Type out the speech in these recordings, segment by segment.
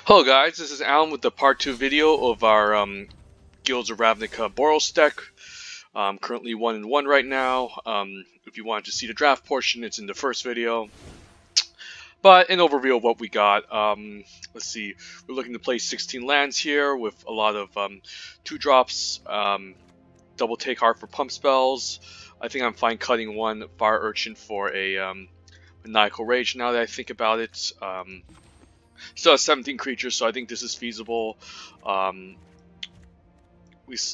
Hello guys, this is Alan with the part 2 video of our Guilds of Ravnica Boros deck. Currently 1-1 right now. If you wanted to see the draft portion, it's in the first video. But an overview of what we got. Let's see, we're looking to play 16 lands here with a lot of 2-drops, double take heart for pump spells. I think I'm fine cutting one Fire Urchin for a Maniacal Rage now that I think about it. Still has 17 creatures, so I think this is feasible. We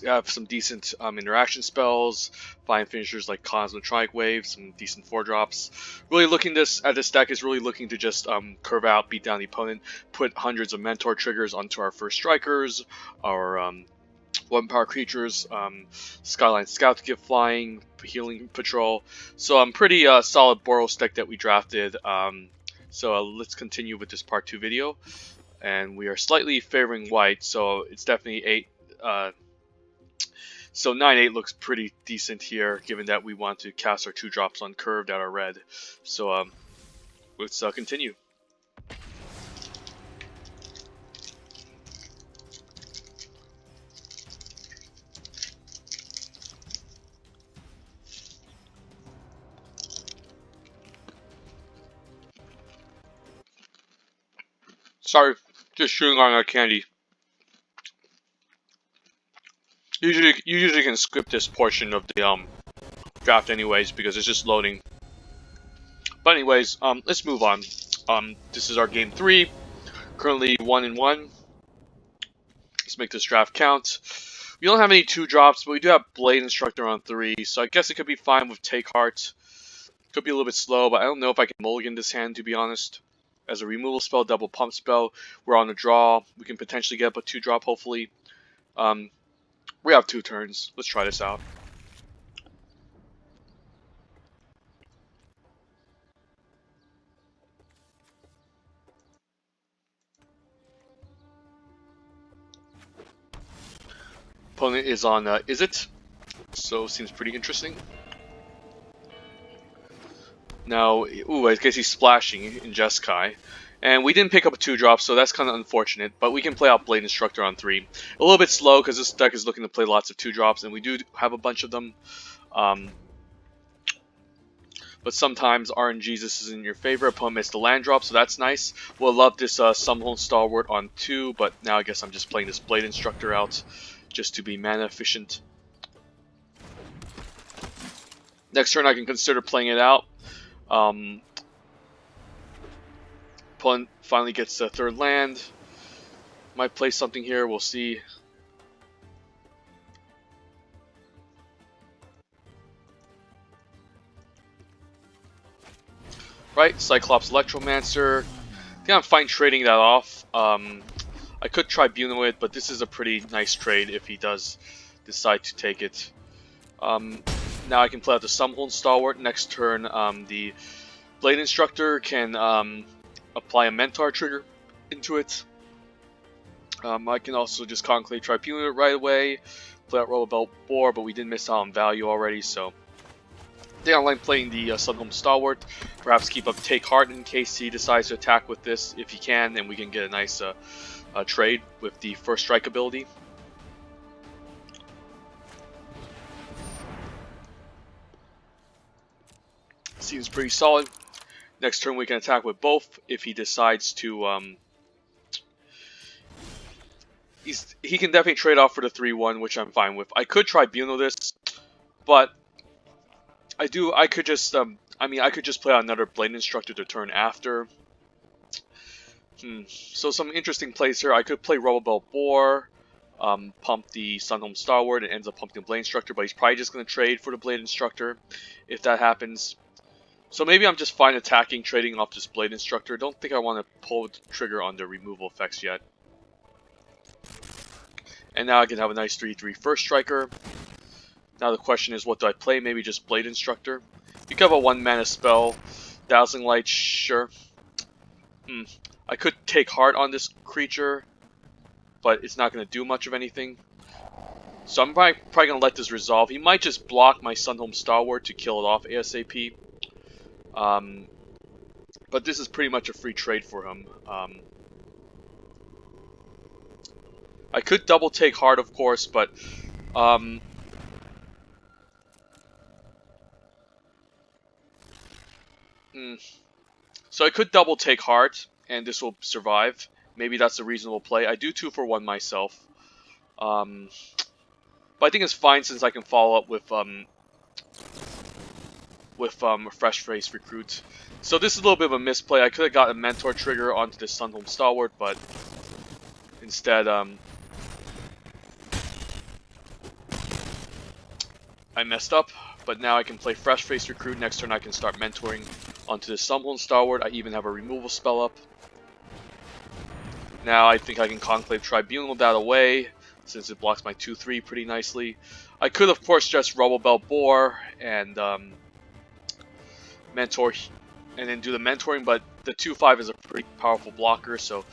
have some decent interaction spells, fine finishers like Cosmotronic Wave, some decent 4-drops. Really looking at this deck is really looking to just curve out, beat down the opponent, put hundreds of Mentor triggers onto our first strikers, our 1-power creatures, Skyline Scout to get flying, Healing Patrol. So pretty solid Boros deck that we drafted. So let's continue with this part 2 video, and we are slightly favoring white, so it's definitely 8. So 9-8 looks pretty decent here, given that we want to cast our 2-drops on curve that are red. So let's continue. Sorry, just chewing on our candy. You usually can skip this portion of the draft anyways because it's just loading. But anyways, let's move on. This is our game 3, currently 1-1. Let's make this draft count. We don't have any 2-drops, but we do have Blade Instructor on 3, so I guess it could be fine with Take Heart. Could be a little bit slow, but I don't know if I can mulligan this hand, to be honest. As a removal spell, double pump spell, we're on the draw. We can potentially get up a 2-drop, hopefully. We have 2 turns. Let's try this out. Opponent is on Izzet, so seems pretty interesting. Now, ooh, I guess he's splashing in Jeskai. And we didn't pick up a 2-drop, so that's kind of unfortunate. But we can play out Blade Instructor on 3. A little bit slow, because this deck is looking to play lots of 2-drops, and we do have a bunch of them. But sometimes RNGs, this is in your favor. Opponent missed the land drop, so that's nice. We'll love this Summoning Stalwart on 2, but now I guess I'm just playing this Blade Instructor out, just to be mana efficient. Next turn I can consider playing it out. Opponent finally gets the 3rd land. Might play something here, we'll see. Right, Cyclops Electromancer. I think I'm fine trading that off. I could Tribunal it, but this is a pretty nice trade if he does decide to take it. Now I can play out the Summoning Stalwart. Next turn, the Blade Instructor can apply a Mentor trigger into it. I can also just Conclave Tribunal it right away. Play out Rollabelt Boar, but we did miss out on value already, so I think I like playing the Summoning Stalwart. Perhaps keep up Take Heart in case he decides to attack with this. If he can, then we can get a nice trade with the first strike ability. Seems pretty solid. Next turn we can attack with both if he decides to he can definitely trade off for the 3-1, which I'm fine with. I could Tribunal this, but I could just I could just play out another Blade Instructor the turn after. So some interesting plays here. I could play Rollabelt Boar, pump the Summoning Stalwart, and ends up pumping the Blade Instructor, but he's probably just going to trade for the Blade Instructor if that happens. So maybe I'm just fine attacking, trading off this Blade Instructor. Don't think I want to pull the trigger on the removal effects yet. And now I can have a nice 3/3 first striker. Now the question is, what do I play? Maybe just Blade Instructor. You could have a 1-mana spell. Dazzling Light, sure. I could Take Heart on this creature, but it's not going to do much of anything. So I'm probably going to let this resolve. He might just block my Summoning Stalwart to kill it off ASAP. But this is pretty much a free trade for him. I could double take hard, of course, but so I could double take hard, and this will survive. Maybe that's a reasonable play. I do 2 for 1 myself, but I think it's fine since I can follow up with a fresh face recruit. So this is a little bit of a misplay. I could have got a mentor trigger onto the Sunhome Stalwart, but instead I messed up. But now I can play fresh face recruit. Next turn I can start mentoring onto the Sunhome Stalwart. I even have a removal spell up. Now I think I can Conclave Tribunal that away, since it blocks my 2-3 pretty nicely. I could of course just Rubble Belt Boar and mentor and then do the mentoring, but the 2-5 is a pretty powerful blocker, so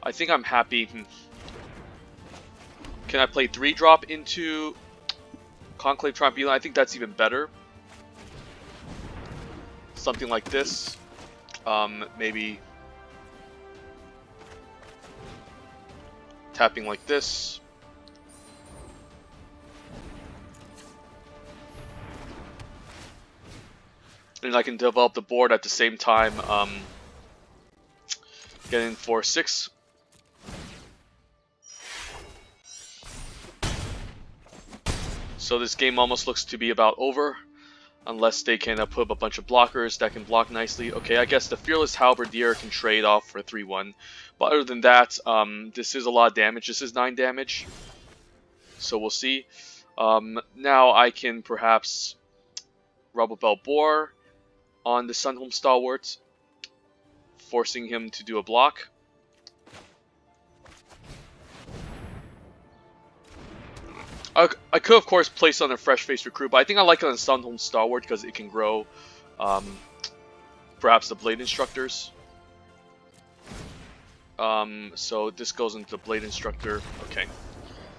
I think I'm happy. Can I play 3-drop into Conclave Tribunal? I think that's even better. Something like this. Maybe tapping like this. And I can develop the board at the same time, getting 4-6. So this game almost looks to be about over, unless they can put up a bunch of blockers that can block nicely. Okay, I guess the Fearless Halberdier can trade off for 3-1. But other than that, this is a lot of damage. This is 9 damage. So we'll see. Now I can perhaps Rubble Belt Boar on the Sunhome Stalwart, forcing him to do a block. I could of course place on a fresh face recruit, but I think I like it on Sunhome Stalwart because it can grow perhaps the Blade Instructors. So this goes into the Blade Instructor. Okay.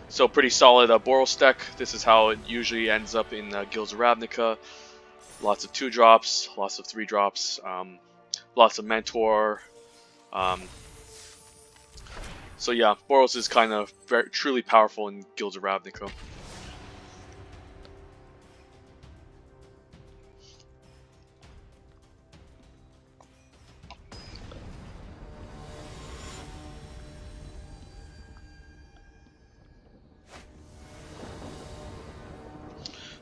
So pretty solid Boros deck. This is how it usually ends up in Guilds of Ravnica. Lots of 2-drops, lots of 3-drops, lots of Mentor. So yeah, Boros is kind of truly powerful in Guilds of Ravnica.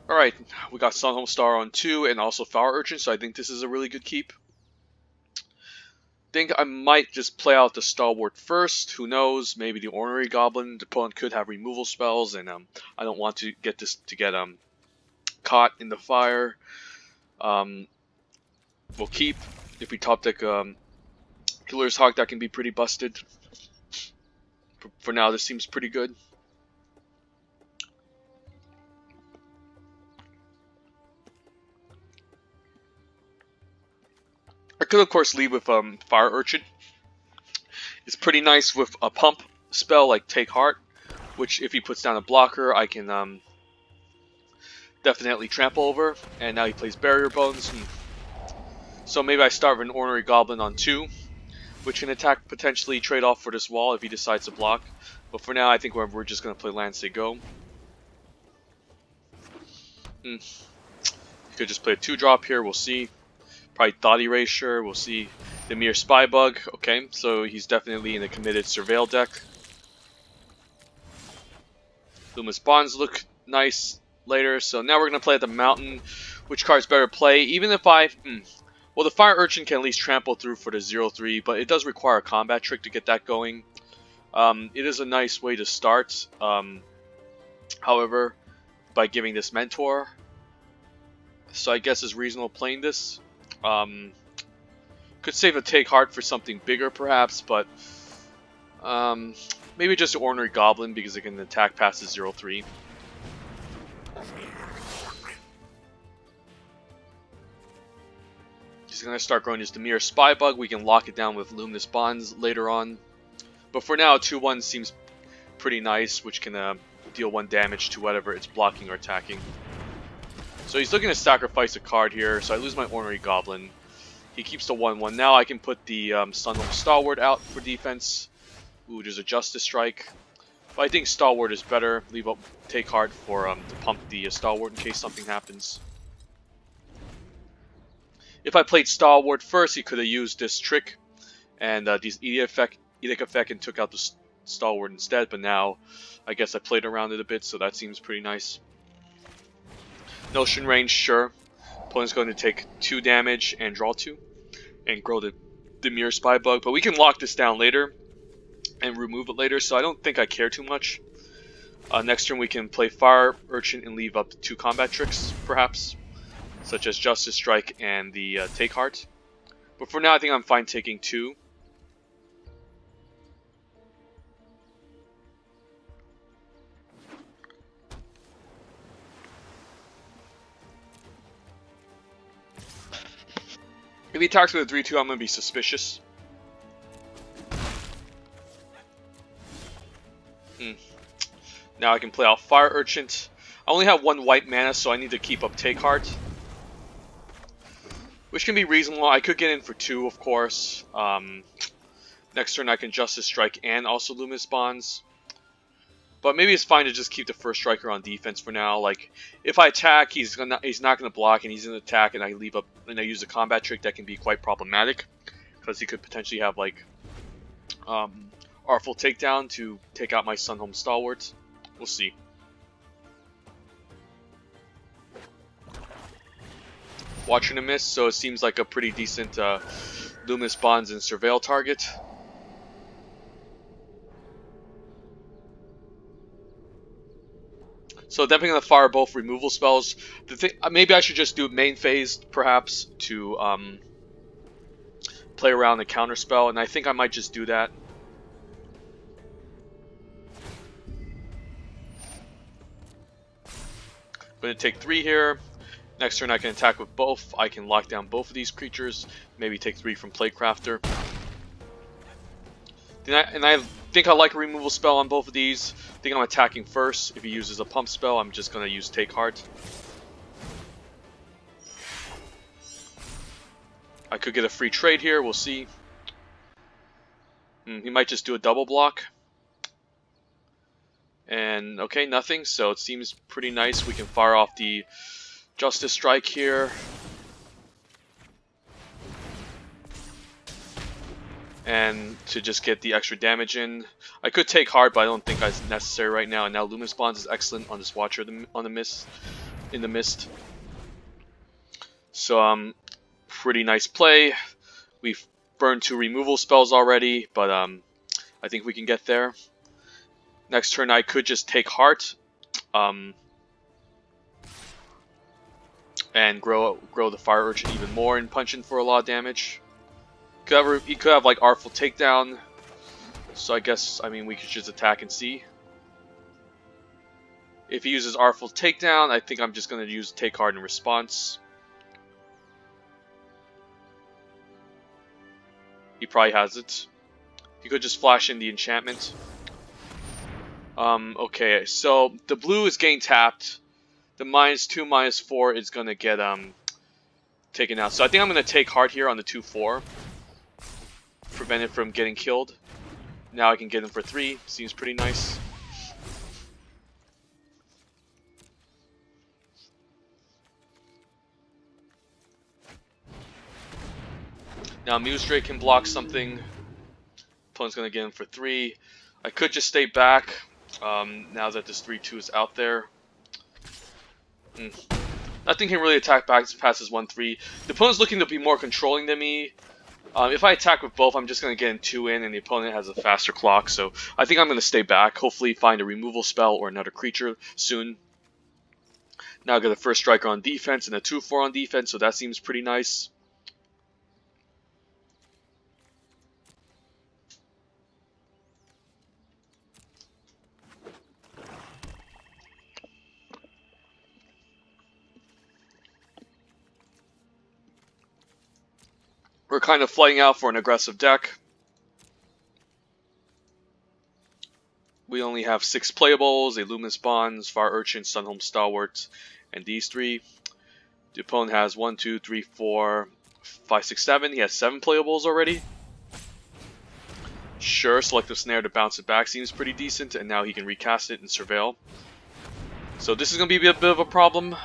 Alright, we got Sunhome Star on 2 and also Fire Urchin, so I think this is a really good keep. Think I might just play out the Stalwart first. Who knows? Maybe the Ornery Goblin. The opponent could have removal spells, and I don't want to get this to get caught in the fire. We'll keep. If we top deck Killer's Hawk, that can be pretty busted. For now, this seems pretty good. I could of course lead with Fire Urchin. It's pretty nice with a pump spell like Take Heart, which if he puts down a blocker, I can definitely trample over. And now he plays Barrier Bones. So maybe I start with an Ornery Goblin on 2, which can attack, potentially trade off for this wall if he decides to block. But for now, I think we're just going to play Land Say Go. You could just play a 2-drop here, we'll see. Probably Thought Erasure, we'll see. The Mere Spybug, okay, so he's definitely in a committed Surveil deck. Luminous Bonds look nice later, so now we're going to play at the Mountain. Which card's better play? Even if I... Well, the Fire Urchin can at least trample through for the 0-3, but it does require a combat trick to get that going. It is a nice way to start, however, by giving this Mentor. So I guess it's reasonable playing this. Could save a Take Heart for something bigger, perhaps, but maybe just an Ornery Goblin because it can attack past the 0-3. He's going to start growing his Demir Spybug. We can lock it down with Luminous Bonds later on. But for now, 2-1 seems pretty nice, which can deal 1 damage to whatever it's blocking or attacking. So he's looking to sacrifice a card here, so I lose my Ornery Goblin. He keeps the 1-1. Now I can put the Sunhome Stalwart out for defense. Ooh, there's a Justice Strike. But I think Stalwart is better. Leave up Take Heart for to pump the Stalwart in case something happens. If I played Stalwart first, he could have used this trick and these Edict Effect and took out the Stalwart instead. But now, I guess I played around it a bit, so that seems pretty nice. Notion range, sure. Opponent's going to take 2 damage and draw 2 and grow the Mirror Spy Bug. But we can lock this down later and remove it later, so I don't think I care too much. Next turn we can play Fire Urchin and leave up 2 combat tricks, perhaps, such as Justice Strike and the Take Heart. But for now, I think I'm fine taking 2. If he attacks with a 3-2, I'm going to be suspicious. Now I can play out Fire Urchin. I only have 1 white mana, so I need to keep up Take Heart, which can be reasonable. I could get in for 2, of course. Next turn I can Justice Strike and also Luminous Bonds. But maybe it's fine to just keep the first striker on defense for now. Like, if I attack, he's not gonna block, and he's gonna attack, and I leave up and I use a combat trick that can be quite problematic because he could potentially have like Artful Takedown to take out my Sunhome Stalwart. We'll see. Watching a miss, so it seems like a pretty decent Luminous Bonds and Surveil target. So definitely gonna fire both removal spells. The thing, maybe I should just do main phase perhaps to play around the counter spell, and I think I might just do that. I'm gonna take 3 here. Next turn I can attack with both. I can lock down both of these creatures. Maybe take 3 from Playcrafter. And I think I like a removal spell on both of these. I think I'm attacking first. If he uses a pump spell, I'm just going to use Take Heart. I could get a free trade here. We'll see. He might just do a double block. And, okay, nothing. So it seems pretty nice. We can fire off the Justice Strike here. And to just get the extra damage in. I could take Heart, but I don't think that's necessary right now. And now Luminous Bonds is excellent on this Watcher on the mist, in the mist. So pretty nice play. We've burned 2 removal spells already, but I think we can get there. Next turn I could just take Heart, and grow the Fire Urchin even more and punch in for a lot of damage. He could have like Artful Takedown, so I guess, I mean, we could just attack and see. If he uses Artful Takedown, I think I'm just going to use Take Heart in response. He probably has it. He could just flash in the enchantment. Okay, so the blue is getting tapped. The -2, -4 is going to get taken out. So I think I'm going to take Heart here on the 2/4. Prevent it from getting killed. Now I can get him for 3. Seems pretty nice. Now Muse Drake can block something. Opponent's gonna get him for 3. I could just stay back now that this 3/2 is out there. Nothing can really attack back past his 1/3. The opponent's looking to be more controlling than me. If I attack with both, I'm just going to get in 2 in, and the opponent has a faster clock, so I think I'm going to stay back, hopefully find a removal spell or another creature soon. Now I got a first striker on defense and a 2/4 on defense, so that seems pretty nice. We're kind of flying out for an aggressive deck. We only have 6 playables, a Luminous Bonds, Fire Urchin, Sunhome Stalwart, and these 3. The opponent has 1, 2, 3, 4, 5, 6, 7. He has 7 playables already. Sure, Selective Snare to bounce it back seems pretty decent, and now he can recast it and Surveil. So this is going to be a bit of a problem.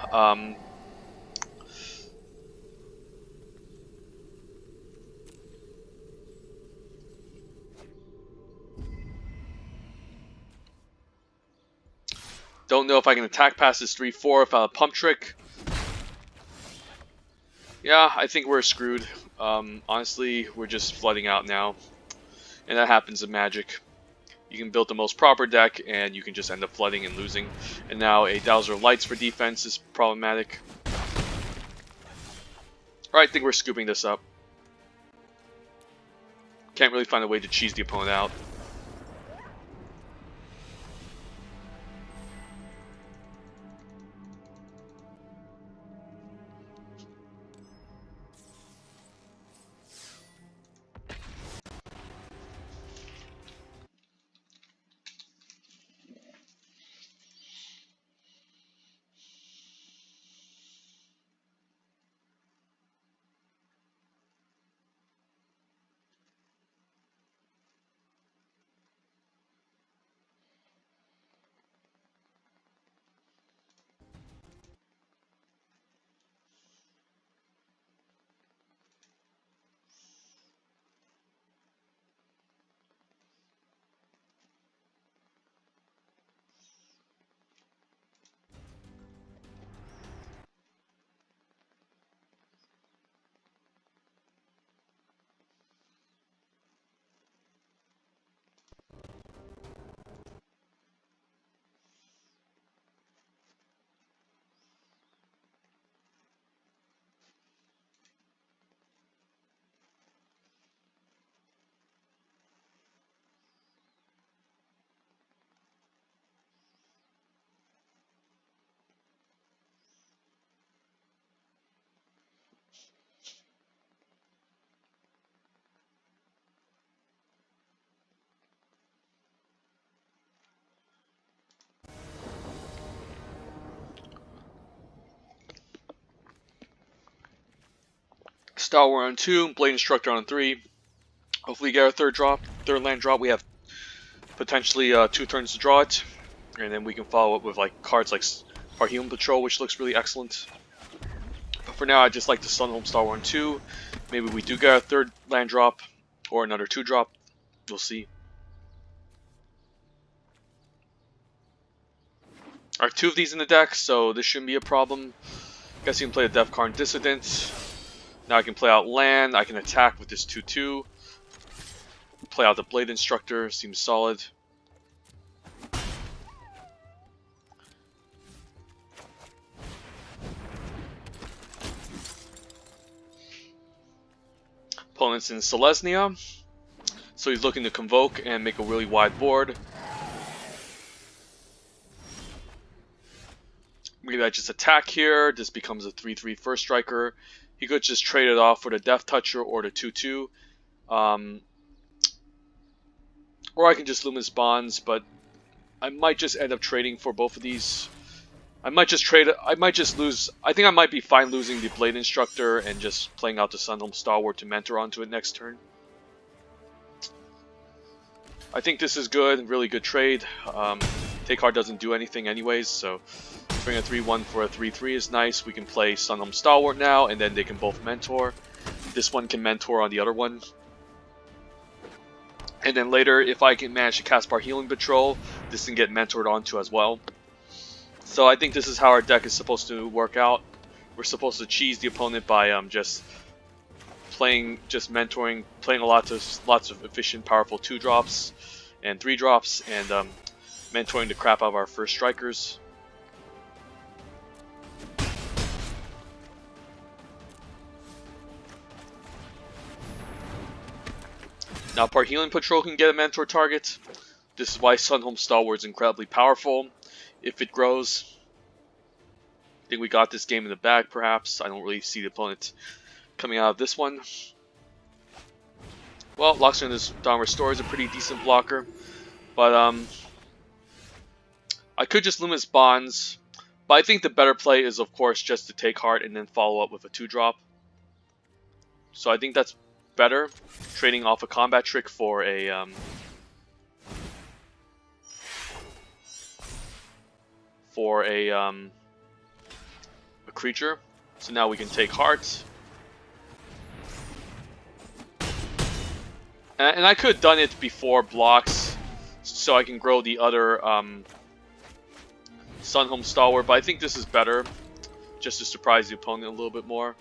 Don't know if I can attack past this 3-4 without a pump trick. Yeah, I think we're screwed. Honestly, we're just flooding out now. And that happens in Magic. You can build the most proper deck, and you can just end up flooding and losing. And now a Dowser of Lights for defense is problematic. Alright, I think we're scooping this up. Can't really find a way to cheese the opponent out. Star War on 2, Blade Instructor on 3. Hopefully get our third land drop. We have potentially 2 turns to draw it. And then we can follow up with like cards like Parhelion Patrol, which looks really excellent. But for now, I just like to Sunhome Star War on 2. Maybe we do get our third land drop or another 2 drop. We'll see. I have 2 of these in the deck, so this shouldn't be a problem. Guess you can play a Death Karn Dissident. Now I can play out land. I can attack with this 2/2. Play out the Blade Instructor. Seems solid. Opponent's in Selesnya, so he's looking to convoke and make a really wide board. Maybe I just attack here. This becomes a 3/3 first striker. He could just trade it off for the Death Toucher or the 2/2. Or I can just Luminous Bonds, but I might just end up trading for both of these. I might just trade. I might just lose. I think I might be fine losing the Blade Instructor and just playing out the Sunhome Stalwart to mentor onto it next turn. I think this is good. Really good trade. Take Card doesn't do anything anyways, so swing a 3/1 for a 3/3 is nice. We can play Sunhome Stalwart now, and then they can both mentor. This one can mentor on the other one. And then later, if I can manage to cast Parhelion Patrol, this can get mentored onto as well. So I think this is how our deck is supposed to work out. We're supposed to cheese the opponent by just mentoring, playing lots of efficient, powerful 2-drops and 3-drops, and mentoring the crap out of our first strikers. Now Parhelion Patrol can get a mentor target. This is why Sunhome Stalwart is incredibly powerful. If it grows, I think we got this game in the bag perhaps. I don't really see the opponent coming out of this one. Well, Locksmith's Dawn Restore is a pretty decent blocker. But I could just Luminous Bonds. But I think the better play is of course just to take Heart and then follow up with a 2-drop. So I think that's better, trading off a combat trick for a creature. So now we can take heart. And I could have done it before blocks, so I can grow the other Sunhome Stalwart, but I think this is better, just to surprise the opponent a little bit more.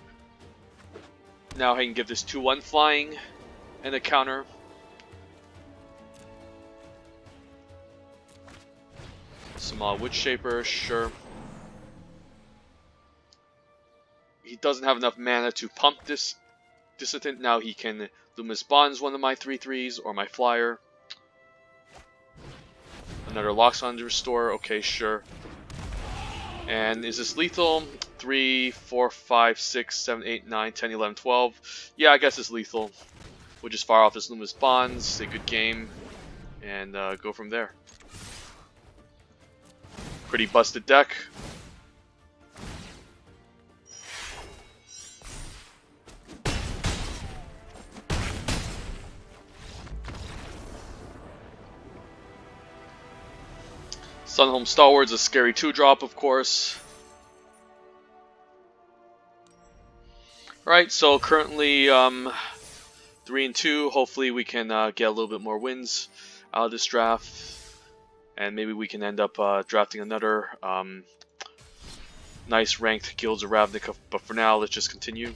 Now I can give this 2/1 flying and a counter. Small Wood Shaper, sure. He doesn't have enough mana to pump this Dissident. Now he can Luminous Bonds one of my 3/3s or my flyer. Another Loxodon Restore, okay, sure. And is this lethal? 3, 4, 5, 6, 7, 8, 9, 10, 11, 12. Yeah, I guess it's lethal. We'll just fire off his Luminous Bonds, say good game, and go from there. Pretty busted deck. Sunhome Stalwart's a scary 2-drop, of course. Alright, so currently 3-2. Hopefully we can get a little bit more wins out of this draft. And maybe we can end up drafting another nice ranked Guilds of Ravnica. But for now, let's just continue.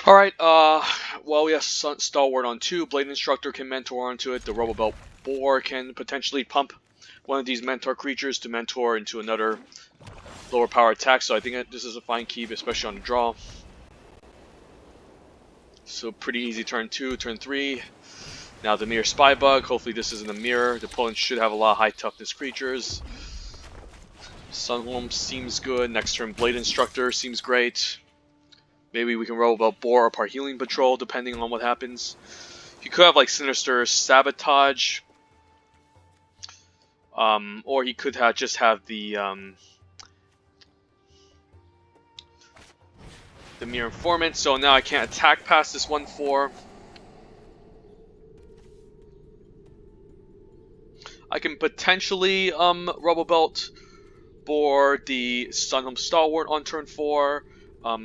Alright, well, we have Stalwart on 2, Blade Instructor can mentor onto it, the Robobelt Boar can potentially pump one of these mentor creatures to mentor into another lower power attack, so I think this is a fine keep, especially on the draw. So pretty easy turn 2, turn 3. Now the Mirror Spybug, hopefully this isn't a mirror, the opponent should have a lot of high toughness creatures. Sunhome seems good, next turn Blade Instructor seems great. Maybe we can roll about Boar or Part Healing Patrol, depending on what happens. You could have like Sinister Sabotage, or he could just have the Mirror Informant. So now I can't attack past this 1/4. I can potentially Robobelt Boar the Sunhome Stalwart on turn 4.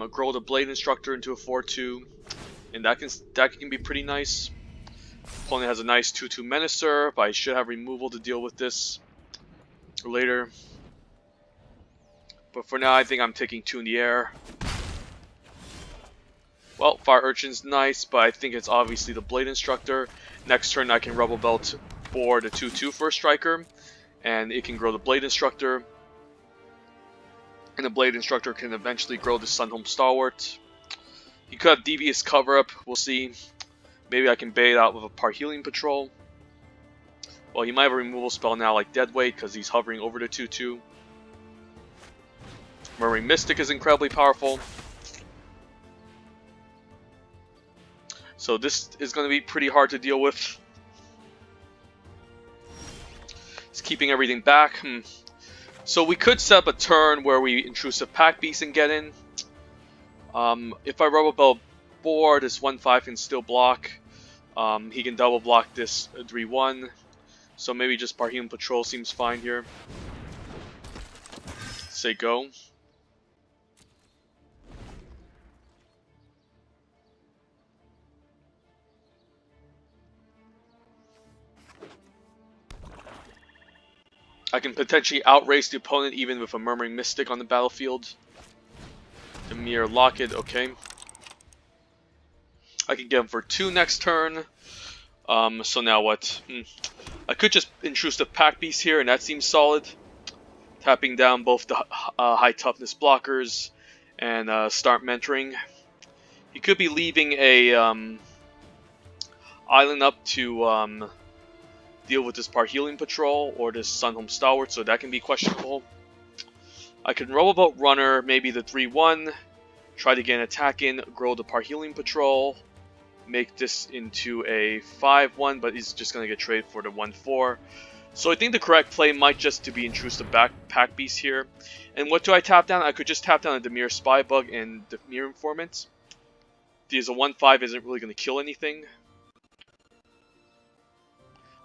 Grow the Blade Instructor into a 4/2, and that can be pretty nice. Opponent has a nice 2/2 Menacer, but I should have removal to deal with this later. But for now, I think I'm taking 2 in the air. Well, Fire Urchin's nice, but I think it's obviously the Blade Instructor. Next turn, I can Robobelt Boar the 2/2 First Striker, and it can grow the Blade Instructor. And the Blade Instructor can eventually grow the Sunhome Stalwart. He could have Devious Cover-Up, we'll see. Maybe I can bait it out with a Part Healing Patrol. Well, he might have a removal spell now like Deadweight because he's hovering over the 2/2. Murmuring Mystic is incredibly powerful. So this is going to be pretty hard to deal with. It's keeping everything back. So we could set up a turn where we Intrusive Pack Beast and get in. If I Robobelt Boar, this 1/5 can still block. He can double block this 3/1. So maybe just Part Healing Patrol seems fine here. Say go. I can potentially outrace the opponent even with a Murmuring Mystic on the battlefield. The Mirror Locket, okay. I can get him for 2 next turn. So now what? I could just Intrusive Pack Beast here, and that seems solid. tapping down both the high toughness blockers and start mentoring. He could be leaving a island up to deal with this Parhelion Patrol or this Sunhome Stalwart, so that can be questionable. I can Roboboat Runner, maybe the 3-1, try to get an attack in, grow the Parhelion Patrol, make this into a 5-1, but he's just going to get traded for the 1-4. So I think the correct play might just to be intrusive pack beast here. And what do I tap down? I could just tap down a Demir Spy Bug and Demir Informant. Because a 1-5 isn't really going to kill anything.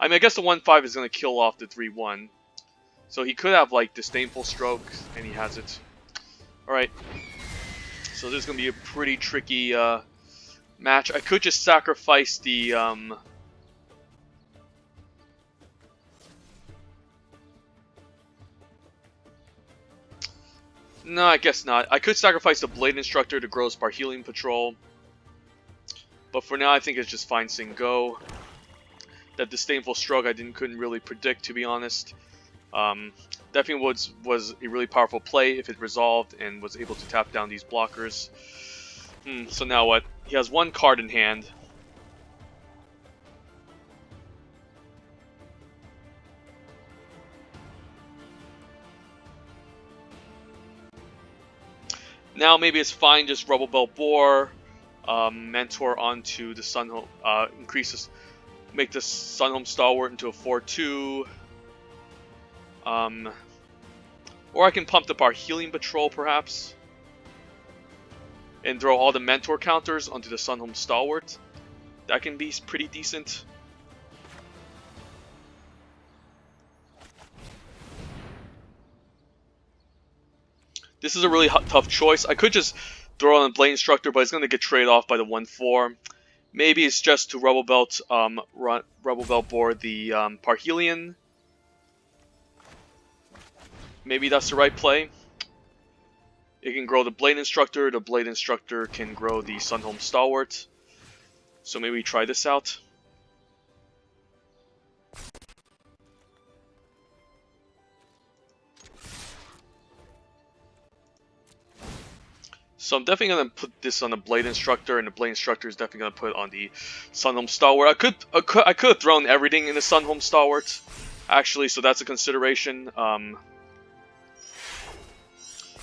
I mean, I guess the 1-5 is going to kill off the 3-1. So he could have, like, Disdainful Stroke, and he has it. Alright. So this is going to be a pretty tricky match. I could just sacrifice the... No, I guess not. I could sacrifice the Blade Instructor to grow his Parhelion Patrol. But for now, I think it's just fine saying go. That Disdainful Stroke I couldn't really predict, to be honest. Definitely was a really powerful play if it resolved and was able to tap down these blockers. So now what? He has one card in hand. Now maybe it's fine, just Roboboat Boar, mentor onto the Sunhome, make the Sunhome Stalwart into a 4-2. Or I can pump the Parhelion Patrol perhaps, and throw all the mentor counters onto the Sunhome Stalwart. That can be pretty decent. This is a really tough choice. I could just throw on a Blade Instructor, but it's going to get traded off by the 1-4. Maybe it's just to Rebel Belt board the Parhelion. Maybe that's the right play. It can grow the Blade Instructor. The Blade Instructor can grow the Sunhome Stalwart. So maybe we try this out. So I'm definitely going to put this on the Blade Instructor, and the Blade Instructor is definitely going to put it on the Sunhome Stalwart. I could have thrown everything in the Sunhome Stalwart, actually, so that's a consideration.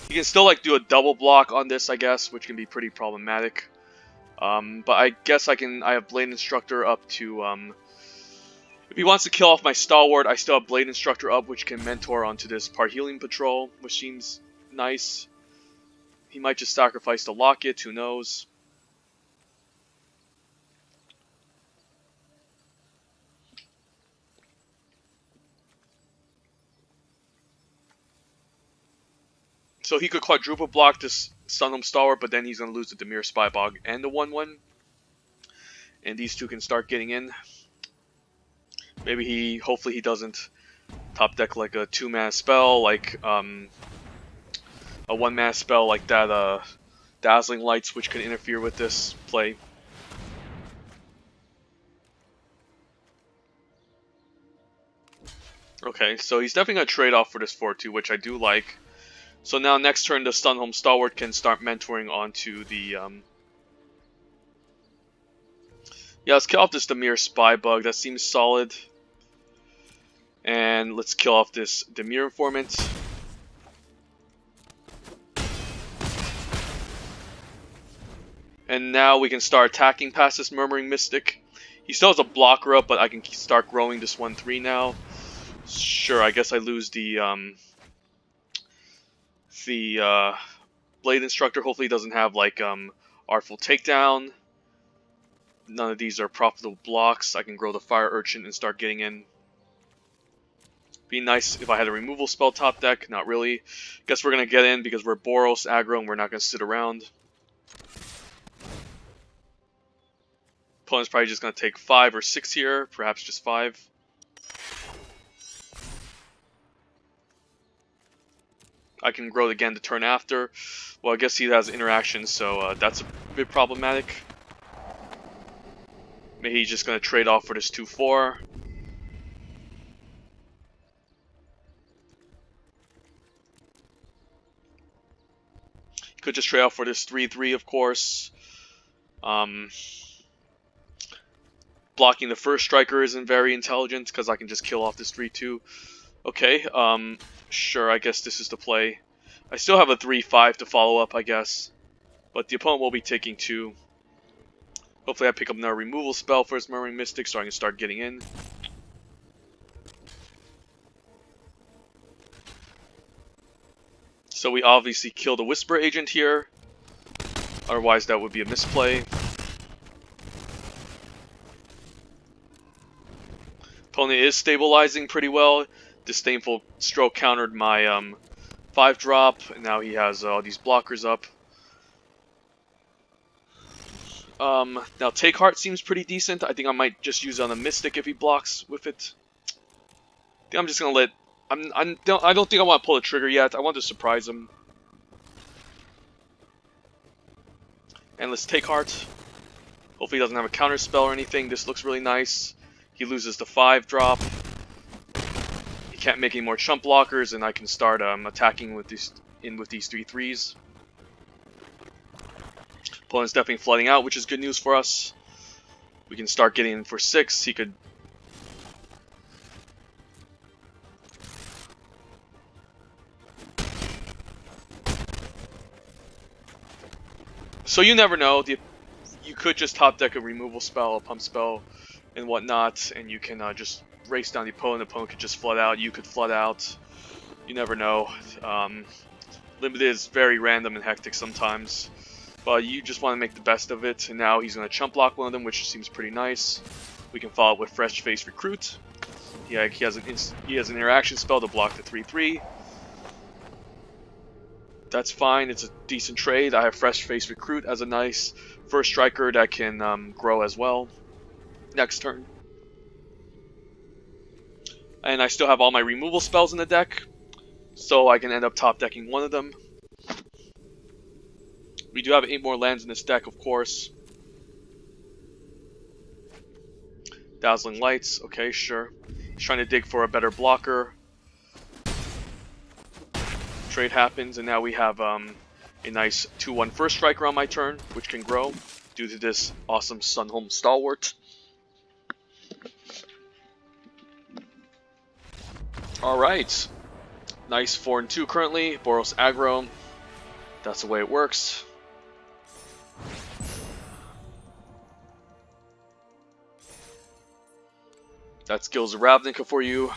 You can still like do a double block on this, I guess, which can be pretty problematic. But I guess I have Blade Instructor up to, if he wants to kill off my Stalwart, I still have Blade Instructor up, which can mentor onto this Parhelion Patrol, which seems nice. He might just sacrifice the Locket, who knows. So he could quadruple block this Sunhome Stalwart, but then he's going to lose the Demir Spy Bog and the 1-1. And these two can start getting in. Maybe hopefully he doesn't top deck like a 2-mana spell, like a 1-mana spell like that Dazzling Lights, which can interfere with this play. Okay, so he's definitely going to trade off for this 4-2, which I do like. So now next turn the Sunhome Stalwart can start mentoring onto the... Yeah, let's kill off this Demir Spy Bug, that seems solid. And let's kill off this Demir Informant. And now we can start attacking past this Murmuring Mystic. He still has a blocker up, but I can start growing this 1-3 now. Sure, I guess I lose the Blade Instructor. Hopefully he doesn't have like Artful Takedown. None of these are profitable blocks. I can grow the Fire Urchin and start getting in. Be nice if I had a removal spell top deck. Not really. Guess we're going to get in because we're Boros aggro and we're not going to sit around. Opponent's probably just going to take 5 or 6 here. Perhaps just 5. I can grow it again the turn after. Well, I guess he has interactions, so that's a bit problematic. Maybe he's just going to trade off for this 2-4. Could just trade out for this 3-3, of course. Blocking the first striker isn't very intelligent because I can just kill off this 3-2. Okay, sure, I guess this is the play. I still have a 3-5 to follow up, I guess. But the opponent will be taking 2. Hopefully I pick up another removal spell for his Murmuring Mystic so I can start getting in. So we obviously kill the Whisper Agent here. Otherwise that would be a misplay. Opponent is stabilizing pretty well. Disdainful Stroke countered my 5-drop, and now he has all these blockers up. Now Take Heart seems pretty decent. I think I might just use it on a Mystic if he blocks with it. I think I'm just gonna let. I don't think I want to pull the trigger yet. I want to surprise him. And let's Take Heart. Hopefully he doesn't have a counter spell or anything. This looks really nice. He loses the 5-drop. He can't make any more chump blockers, and I can start attacking with these 3-3s. Opponent's definitely flooding out, which is good news for us. We can start getting in for 6. He could. So you never know. You could just top deck a removal spell, a pump spell, and whatnot, and you can just race down the opponent. The opponent could just flood out. You could flood out. You never know. Limited is very random and hectic sometimes, but you just want to make the best of it. And now he's going to chump block one of them, which seems pretty nice. We can follow up with Fresh Face Recruit. Yeah, he has an interaction spell to block the 3-3. That's fine. It's a decent trade. I have Fresh Face Recruit as a nice first striker that can grow as well. Next turn. And I still have all my removal spells in the deck, so I can end up top decking one of them. We do have 8 more lands in this deck, of course. Dazzling Lights, okay, sure. He's trying to dig for a better blocker. Trade happens, and now we have a nice 2-1 first striker on my turn, which can grow due to this awesome Sunhome Stalwart. Alright. Nice 4-2 currently. Boros aggro. That's the way it works. That's Gills of Ravnica for you.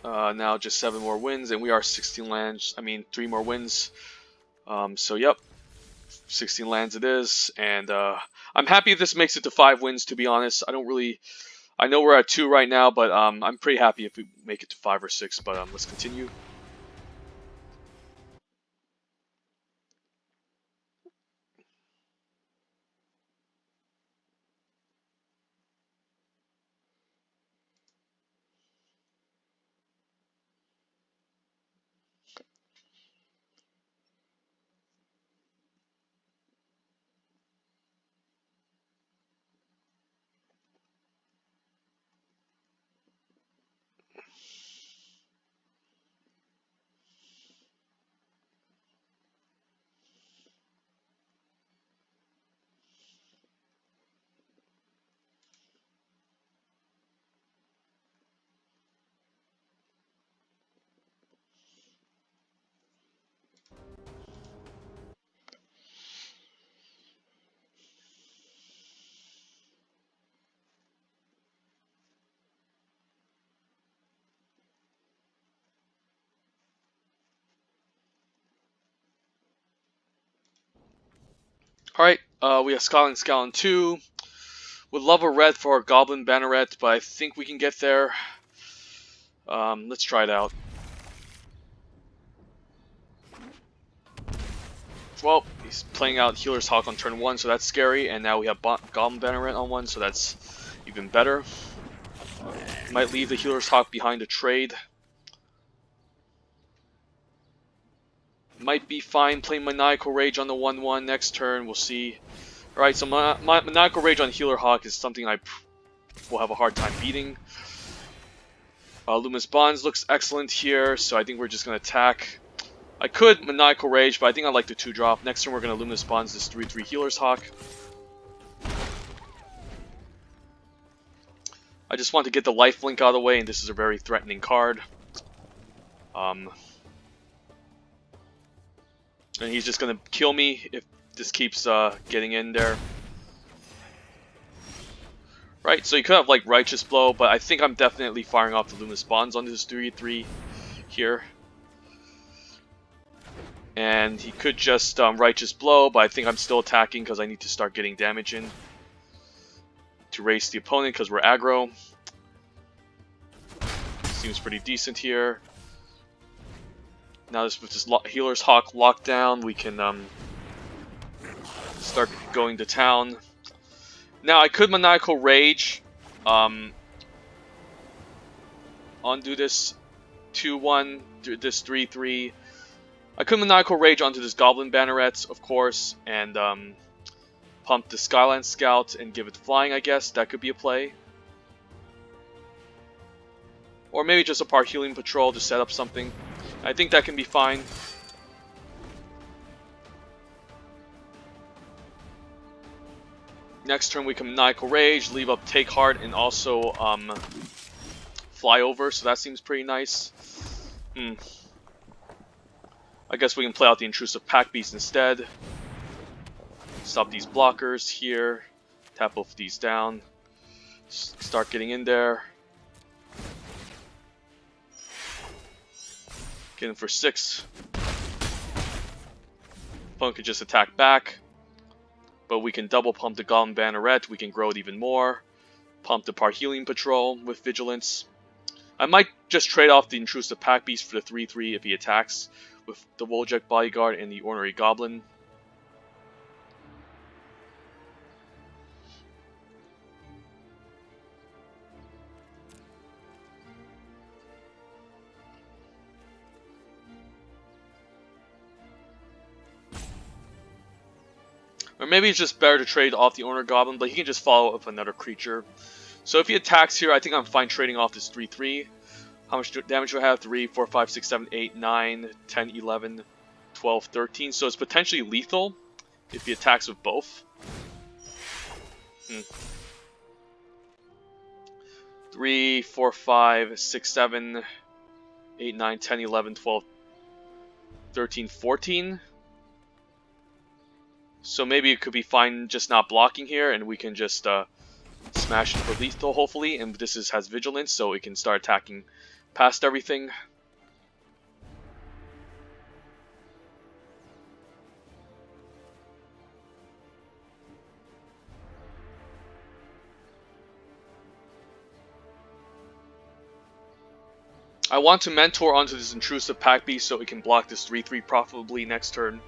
Now just 7 more wins, and we are 16 lands. I mean, 3 more wins. So yep, 16 lands it is, and I'm happy if this makes it to 5 wins. To be honest, I know we're at 2 right now, but I'm pretty happy if we make it to 5 or 6. But let's continue. Alright, we have Scotland 2. Would love a red for our Goblin Banneret, but I think we can get there. Let's try it out. Well, he's playing out Healer's Hawk on turn 1, so that's scary, and now we have Goblin Banneret on 1, so that's even better. Might leave the Healer's Hawk behind to trade. Might be fine playing Maniacal Rage on the 1-1 next turn, we'll see. Alright, so Maniacal Rage on Healer Hawk is something I will have a hard time beating. Luminous Bonds looks excellent here, so I think we're just going to attack. I could Maniacal Rage, but I think I like the 2-drop. Next turn we're going to Luminous Bonds this 3/3 Healer's Hawk. I just want to get the lifelink out of the way, and this is a very threatening card. And he's just going to kill me if this keeps getting in there. Right, so you could have like Righteous Blow, but I think I'm definitely firing off the Luminous Bonds on this 3/3 here. And he could just Righteous Blow, but I think I'm still attacking because I need to start getting damage in to race the opponent because we're aggro. Seems pretty decent here. Now with this Healer's Hawk locked down, we can start going to town. Now I could Maniacal Rage undo this 2/1, this 3/3. I could Maniacal Rage onto this Goblin Banneret, of course, and pump the Skyline Scout and give it flying, I guess. That could be a play. Or maybe just a Par Healing Patrol to set up something. I think that can be fine. Next turn we can Maniacal Rage, leave up Take Heart, and also Fly Over, so that seems pretty nice. I guess we can play out the Intrusive Pack Beast instead. Stop these blockers here. Tap both these down. Start getting in there. Get in for 6. Opponent could just attack back. But we can double pump the Goblin Banneret. We can grow it even more. Pump the Par Healing Patrol with Vigilance. I might just trade off the Intrusive Pack Beast for the 3/3 if he attacks with the Wojek Bodyguard and the Ornery Goblin. Or maybe it's just better to trade off the Ornery Goblin, but he can just follow up with another creature. So if he attacks here, I think I'm fine trading off this 3/3. How much damage do I have? 3, 4, 5, 6, 7, 8, 9, 10, 11, 12, 13. So it's potentially lethal if he attacks with both. 3, 4, 5, 6, 7, 8, 9, 10, 11, 12, 13, 14. So maybe it could be fine just not blocking here, and we can just smash it for lethal, hopefully. And this has Vigilance, so it can start attacking past everything. I want to Mentor onto this Intrusive Pack Beast so it can block this 3/3 profitably next turn.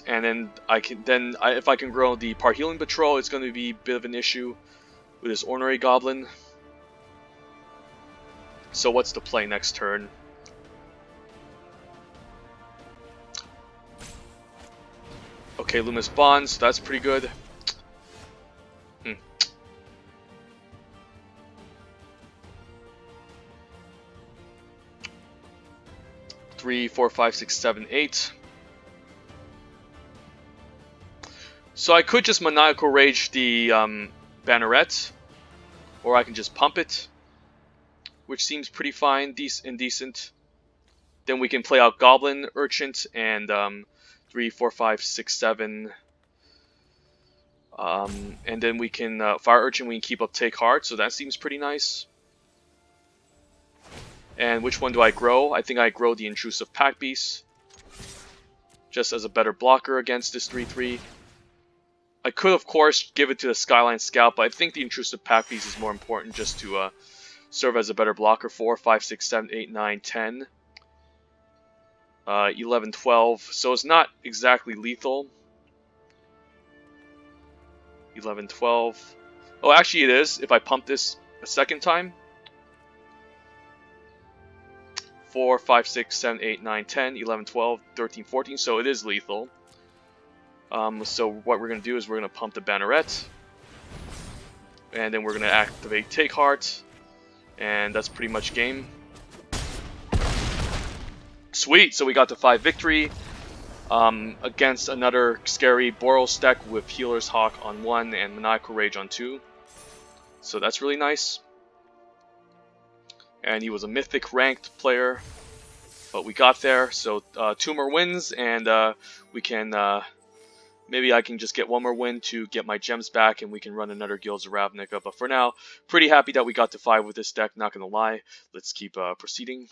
And then if I can grow the Par Healing Patrol, it's going to be a bit of an issue with this Ornery Goblin. So what's the play next turn? Okay, Luminous Bonds, that's pretty good. 3, 4, 5, 6, 7, 8. So I could just Maniacal Rage the Banneret, or I can just pump it, which seems pretty fine and decent. Then we can play out Goblin Urchin and 3, 4, 5, 6, 7. And then we can Fire Urchin, we can keep up Take Heart, so that seems pretty nice. And which one do I grow? I think I grow the Intrusive Pack Beast, just as a better blocker against this 3/3. I could, of course, give it to the Skyline Scout, but I think the Intrusive Pack Beast is more important just to serve as a better blocker. 4, 5, 6, 7, 8, 9, 10. 11, 12. So it's not exactly lethal. 11, 12. Oh, actually it is, if I pump this a second time. 4, 5, 6, 7, 8, 9, 10, 11, 12, 13, 14. So it is lethal. So what we're going to do is we're going to pump the Banneret. And then we're going to activate Take Heart. And that's pretty much game. Sweet, so we got the 5 victory against another scary Boros deck with Healer's Hawk on 1 and Maniacal Rage on 2. So that's really nice. And he was a mythic ranked player, but we got there. So 2 more wins, and we can maybe I can just get 1 more win to get my gems back, and we can run another Guilds of Ravnica. But for now, pretty happy that we got to 5 with this deck, not gonna lie. Let's keep proceeding.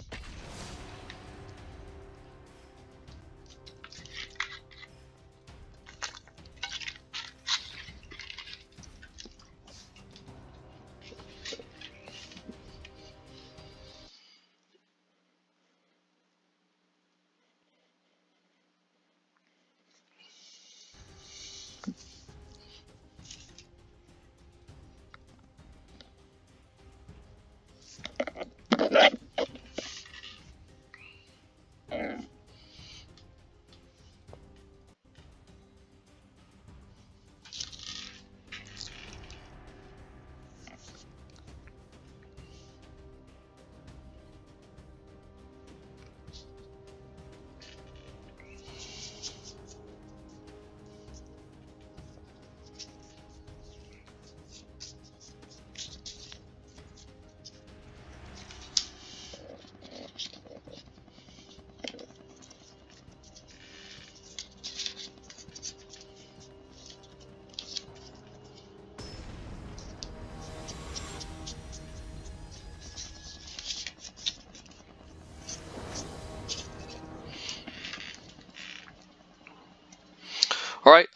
Alright,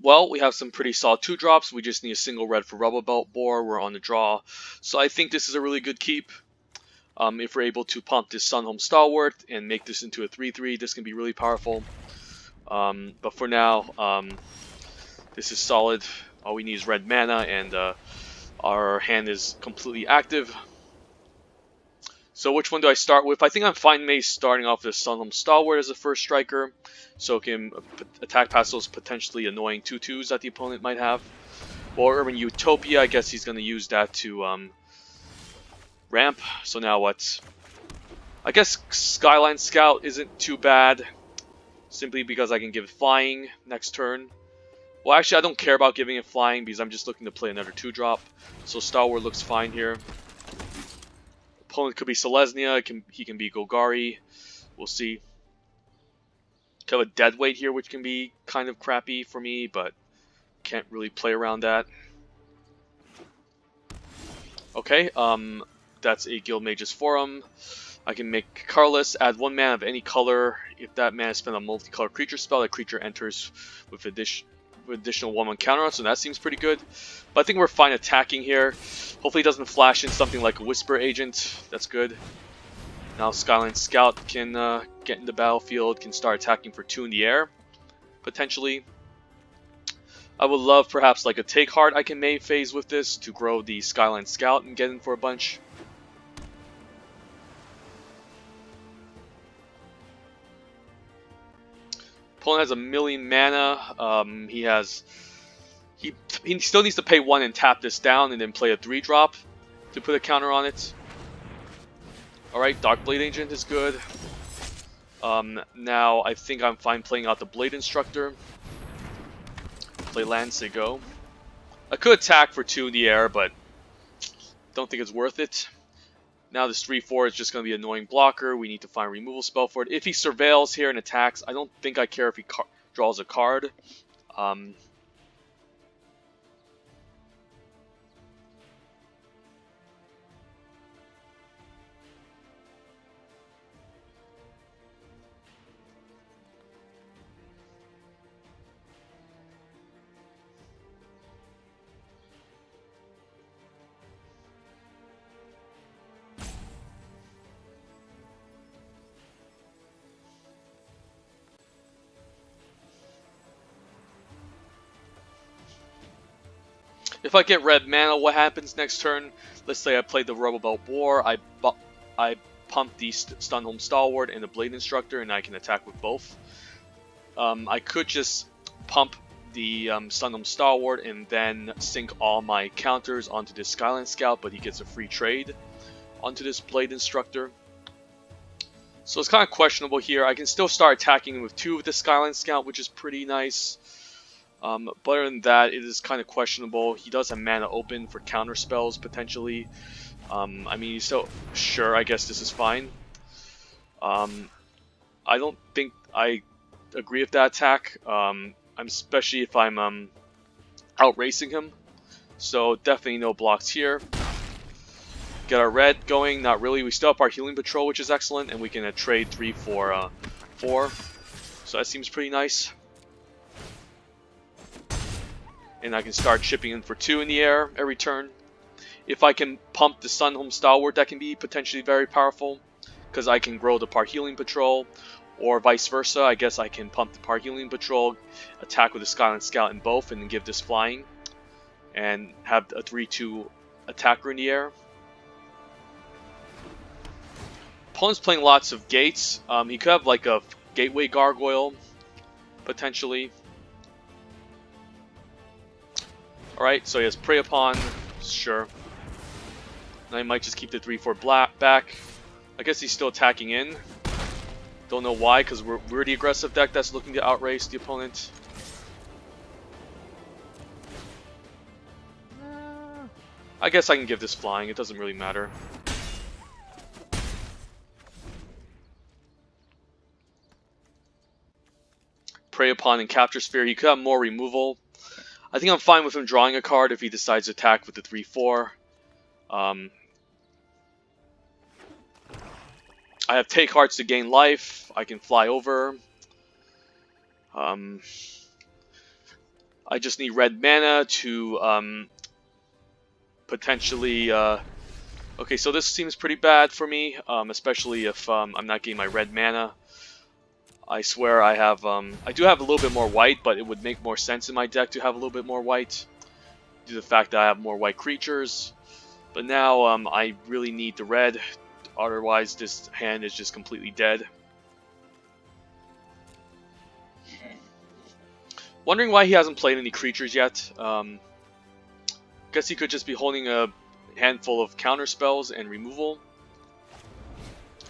well, we have some pretty solid 2-drops. We just need a single red for Rubble Belt Boar. We're on the draw. So I think this is a really good keep. If we're able to pump this Sunhome Stalwart and make this into a 3-3, this can be really powerful. But for now, this is solid. All we need is red mana, and our hand is completely active. So which one do I start with? I think I'm fine maybe starting off with Sunhome Stalwart as a first striker, so it can attack past those potentially annoying 2/2s that the opponent might have. Or Urban Utopia, I guess he's going to use that to ramp. So now what? I guess Skyline Scout isn't too bad, simply because I can give it flying next turn. Well, actually, I don't care about giving it flying because I'm just looking to play another 2-drop. So Stalwart looks fine here. Opponent could be Selesnya, he can be Golgari. We'll see. Could have a Deadweight here, which can be kind of crappy for me, but can't really play around that. Okay, that's a Guildmage's Forum. I can make Carless, add 1 mana of any color. If that mana is spent on a multicolor creature spell, that creature enters with additional 1/1 counter on, so that seems pretty good. But I think we're fine attacking here. Hopefully it doesn't flash in something like a Whisper Agent. That's good. Now Skyline Scout can get in the battlefield, can start attacking for 2 in the air, potentially. I would love perhaps like a Take Heart I can May phase with this to grow the Skyline Scout and get in for a bunch. Opponent has a million mana. He still needs to pay 1 and tap this down, and then play a 3-drop to put a counter on it. Alright, Dark Blade Agent is good. Now I think I'm fine playing out the Blade Instructor. Play land, say go. I could attack for 2 in the air, but don't think it's worth it. Now this 3/4 is just going to be an annoying blocker. We need to find a removal spell for it. If he surveils here and attacks, I don't think I care if he draws a card. If I get red mana, what happens next turn? Let's say I play the Rubble Belt Boar, I pump the Sunhome Stalwart and the Blade Instructor, and I can attack with both. I could just pump the Sunhome Stalwart and then sink all my counters onto this Skyline Scout, but he gets a free trade onto this Blade Instructor. So it's kind of questionable here. I can still start attacking with 2 with the Skyline Scout, which is pretty nice. But other than that, it is kind of questionable. He does have mana open for counter spells, potentially. I mean, so sure, I guess this is fine. I don't think I agree with that attack. I'm especially if I'm out racing him. So definitely no blocks here. Get our red going. Not really. We still have our healing patrol, which is excellent, and we can trade 3 for 4. So that seems pretty nice. And I can start chipping in for 2 in the air every turn. If I can pump the Sunhome Stalwart, that can be potentially very powerful, because I can grow the Par Healing Patrol, or vice versa. I guess I can pump the Par Healing Patrol, attack with the Skyline Scout in both, and then give this flying, and have a 3-2 attacker in the air. Opponent's playing lots of gates. He could have like a Gateway Gargoyle, potentially. Alright, so he has Prey Upon, sure. And I might just keep the 3-4 black back. I guess he's still attacking in. Don't know why, because we're the aggressive deck that's looking to outrace the opponent. I guess I can give this flying, it doesn't really matter. Prey Upon and Capture Sphere, he could have more removal. I think I'm fine with him drawing a card if he decides to attack with the 3-4. I have Take Hearts to gain life. I can fly over. I just need red mana to potentially... Okay, so this seems pretty bad for me, especially if I'm not getting my red mana. I swear I have, I do have a little bit more white, but it would make more sense in my deck to have a little bit more white, due to the fact that I have more white creatures. But now, I really need the red, otherwise this hand is just completely dead. Wondering why he hasn't played any creatures yet. Guess he could just be holding a handful of counter spells and removal.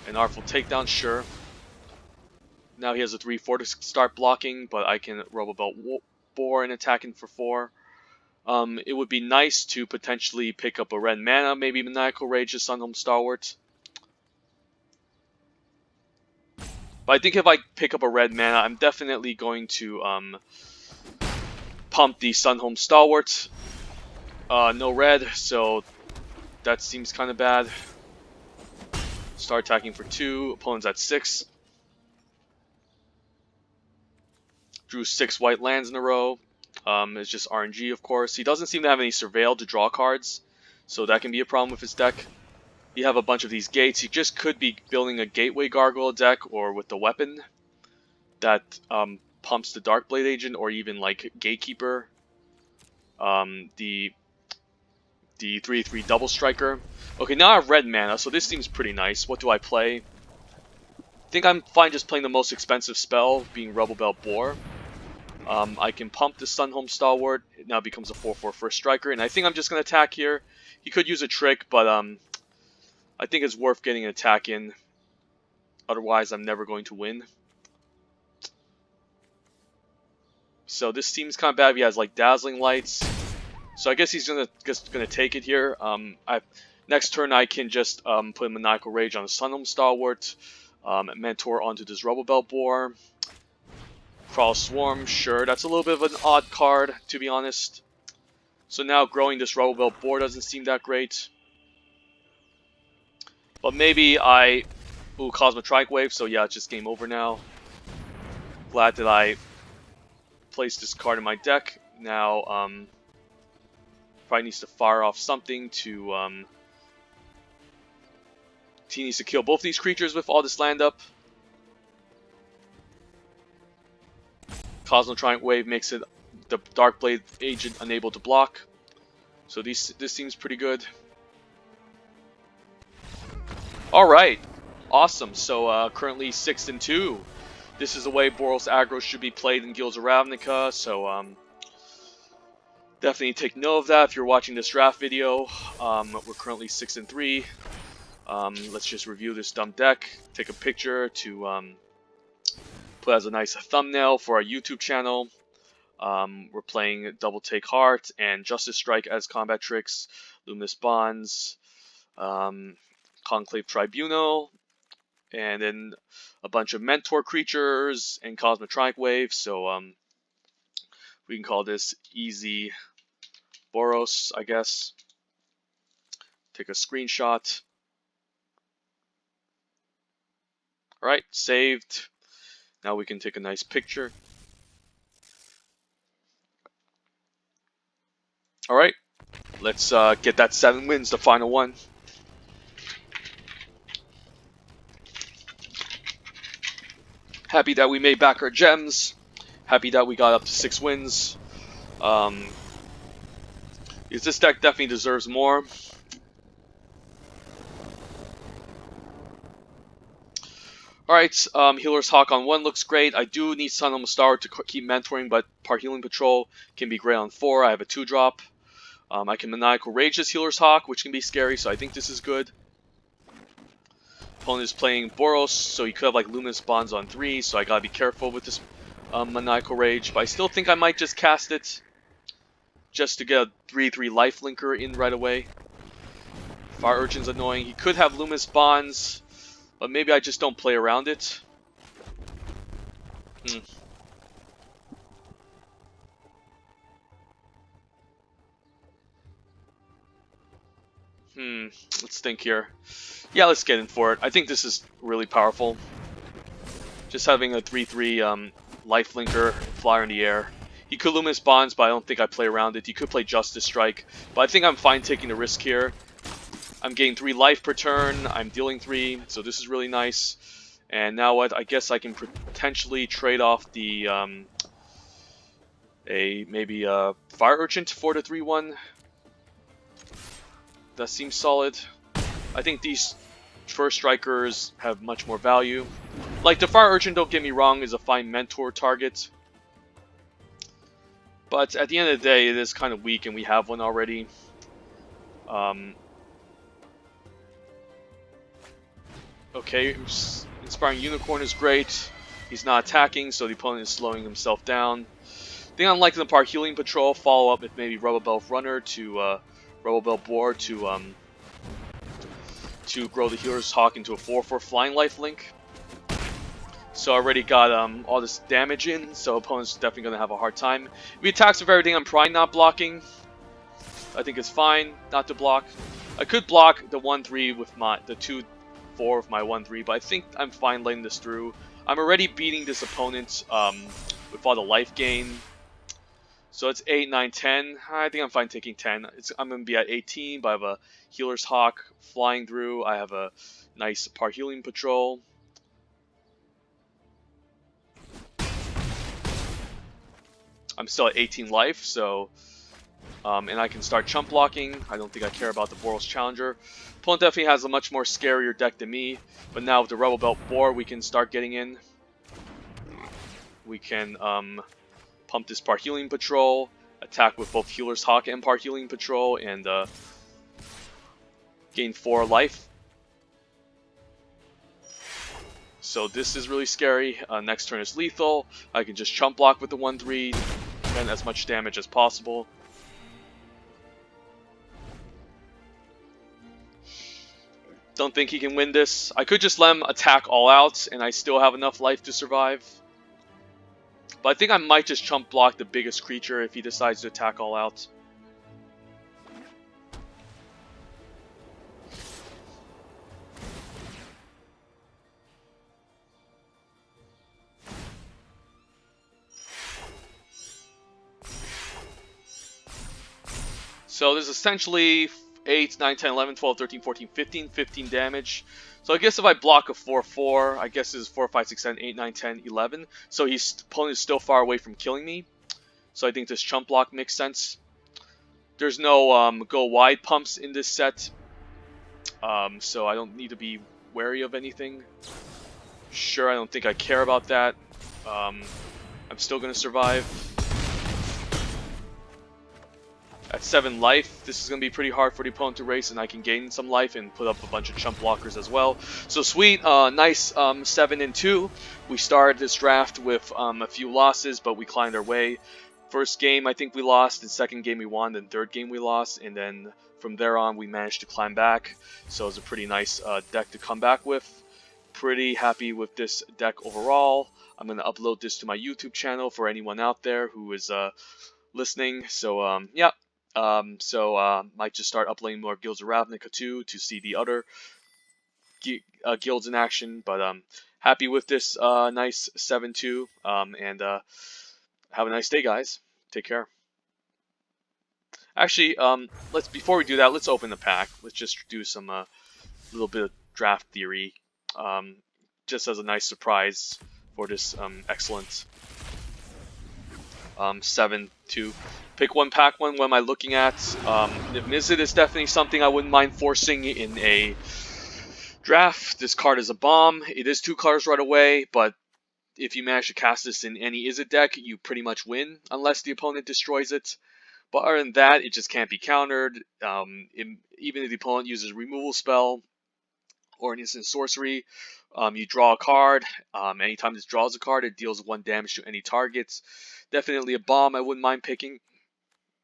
An Artful Takedown, sure. Now he has a 3-4 to start blocking, but I can Robo-Belt Boar and attacking for 4. It would be nice to potentially pick up a red mana, maybe Maniacal Rage to Sunhome Stalwart. But I think if I pick up a red mana, I'm definitely going to pump the Sunhome Stalwart. No red, so that seems kind of bad. Start attacking for 2, opponent's at 6. Drew 6 white lands in a row. It's just RNG, of course. He doesn't seem to have any Surveil to draw cards, so that can be a problem with his deck. You have a bunch of these gates. He just could be building a Gateway Gargoyle deck, or with the weapon that pumps the Darkblade Agent, or even like Gatekeeper, the 3/3 Double Striker. Okay, now I have red mana, so this seems pretty nice. What do I play? I think I'm fine just playing the most expensive spell, being Robo-Belt Boar. I can pump the Sunhome Stalwart. It now becomes a 4/4 first striker, and I think I'm just going to attack here. He could use a trick, but I think it's worth getting an attack in. Otherwise, I'm never going to win. So this seems kind of bad. He has like Dazzling Lights, so I guess he's gonna take it here. Next turn I can just put a Maniacal Rage on the Sunhome Stalwart, Mentor onto this Robo-Belt Boar. Crawl Swarm, sure, that's a little bit of an odd card, to be honest. So now growing this Robo-Belt Boar doesn't seem that great. But maybe I... Ooh, Cosmotronic Wave, so yeah, it's just game over now. Glad that I placed this card in my deck. Now, probably needs to fire off something to... He needs to kill both these creatures with all this land up. Cosmotronic Wave makes it the Darkblade Agent unable to block. So this seems pretty good. Alright, awesome. So currently 6-2. This is the way Boros aggro should be played in Guilds of Ravnica. So definitely take note of that if you're watching this draft video. We're currently 6-3. Let's just review this dumb deck, take a picture to put as a nice thumbnail for our YouTube channel. We're playing Double Take Heart and Justice Strike as combat tricks, Luminous Bonds, Conclave Tribunal, and then a bunch of Mentor creatures and Cosmotronic Wave. So we can call this Easy Boros, I guess. Take a screenshot. Alright, saved. Now we can take a nice picture. Alright, let's get that 7 wins, the final one. Happy that we made back our gems. Happy that we got up to 6 wins. This deck definitely deserves more. Alright, Healer's Hawk on 1 looks great. I do need Sun Almost Star to keep mentoring, but Part Healing Patrol can be great on 4. I have a 2-drop. I can Maniacal Rage this Healer's Hawk, which can be scary, so I think this is good. Opponent is playing Boros, so he could have like Luminous Bonds on 3, so I gotta be careful with this Maniacal Rage. But I still think I might just cast it, just to get a 3/3 lifelinker in right away. Fire Urchin's annoying. He could have Luminous Bonds, but maybe I just don't play around it. Let's think here. Yeah, let's get in for it. I think this is really powerful. Just having a 3/3 lifelinker, flyer in the air. He could Luminous Bonds, but I don't think I play around it. He could play Justice Strike, but I think I'm fine taking the risk here. I'm getting 3 life per turn. I'm dealing 3, so this is really nice. And now what? I guess I can potentially trade off the maybe a Fire Urchin for the 3/1. That seems solid. I think these first strikers have much more value. Like the Fire Urchin, don't get me wrong, is a fine mentor target. But at the end of the day, it is kind of weak and we have one already. Okay, Inspiring Unicorn is great. He's not attacking, so the opponent is slowing himself down. I think I'm liking the Part Healing Patrol, follow up with maybe Rubble Bell Runner to Rubble Bell Boar to grow the Healer's Hawk into a 4/4 Flying Lifelink. So I already got all this damage in, so opponent's definitely going to have a hard time. If he attacks with everything, I'm probably not blocking. I think it's fine not to block. I could block the 1/3 with the 2/4 of my 1/3, but I think I'm fine letting this through. I'm already beating this opponent with all the life gain. So it's 8, 9, 10. I think I'm fine taking 10. I'm going to be at 18, but I have a Healer's Hawk flying through. I have a nice Part Healing Patrol. I'm still at 18 life, so... and I can start chump blocking. I don't think I care about the Boros Challenger. Opponent definitely has a much more scarier deck than me, but now with the Rubble Belt Boar, we can start getting in. We can pump this Part Healing Patrol, attack with both Healer's Hawk and Part Healing Patrol, and gain 4 life. So this is really scary. Next turn is lethal. I can just chump block with the 1/3, and as much damage as possible. Don't think he can win this. I could just let him attack all out, and I still have enough life to survive. But I think I might just chump block the biggest creature if he decides to attack all out. So there's essentially 8, 9, 10, 11, 12, 13, 14, 15 damage. So I guess if I block a 4/4, I guess this is 4, 5, 6, 7, 8, 9, 10, 11. So his opponent is still far away from killing me. So I think this chump block makes sense. There's no go wide pumps in this set. So I don't need to be wary of anything. Sure, I don't think I care about that. I'm still going to survive. At 7 life, this is going to be pretty hard for the opponent to race, and I can gain some life and put up a bunch of chump blockers as well. So sweet, nice 7 and 2. We started this draft with a few losses, but we climbed our way. First game, I think we lost, and second game we won, then third game we lost, and then from there on we managed to climb back. So it was a pretty nice deck to come back with. Pretty happy with this deck overall. I'm going to upload this to my YouTube channel for anyone out there who is listening. So yeah. Might just start uploading more Guilds of Ravnica too to see the other guilds in action. But happy with this nice 7-2. And have a nice day, guys. Take care. Actually, let's before we do that, let's open the pack. Let's just do some little bit of draft theory, just as a nice surprise for this excellent 7-2. Pick one, pack one. What am I looking at? Niv-Mizzet is definitely something I wouldn't mind forcing in a draft. This card is a bomb. It is 2 colors right away, but if you manage to cast this in any Izzet deck, you pretty much win, unless the opponent destroys it. But other than that, it just can't be countered. Even if the opponent uses a removal spell or an instant sorcery, you draw a card. Anytime this draws a card, it deals 1 damage to any targets. Definitely a bomb I wouldn't mind picking.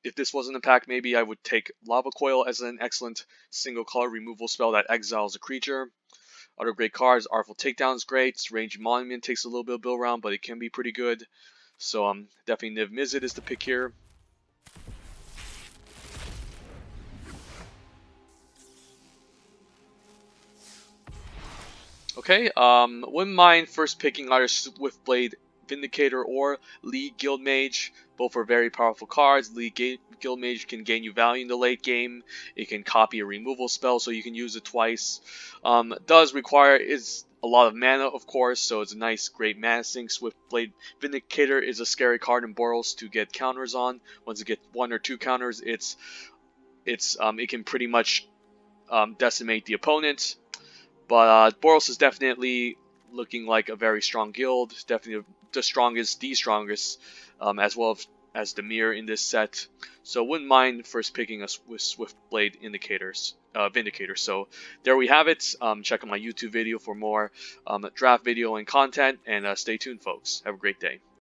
If this wasn't a pack, maybe I would take Lava Coil as an excellent single color removal spell that exiles a creature. Other great cards, Artful Takedown is great. Ranged Monument takes a little bit of build round, but it can be pretty good. So definitely Niv-Mizzet is the pick here. Okay, wouldn't mind first picking either Swiftblade Vindicator or League Guildmage. Both are very powerful cards. League Guildmage can gain you value in the late game. It can copy a removal spell, so you can use it twice. Does require is a lot of mana, of course, so it's a nice, great mana sink. Swiftblade Vindicator is a scary card in Boros to get counters on. Once it gets 1 or 2 counters, it can pretty much decimate the opponent. But Boros is definitely looking like a very strong guild. Definitely the strongest, as well as the mirror in this set. So wouldn't mind first picking us with Swiftblade Vindicator. So there we have it. Check out my YouTube video for more draft video and content. And stay tuned, folks. Have a great day.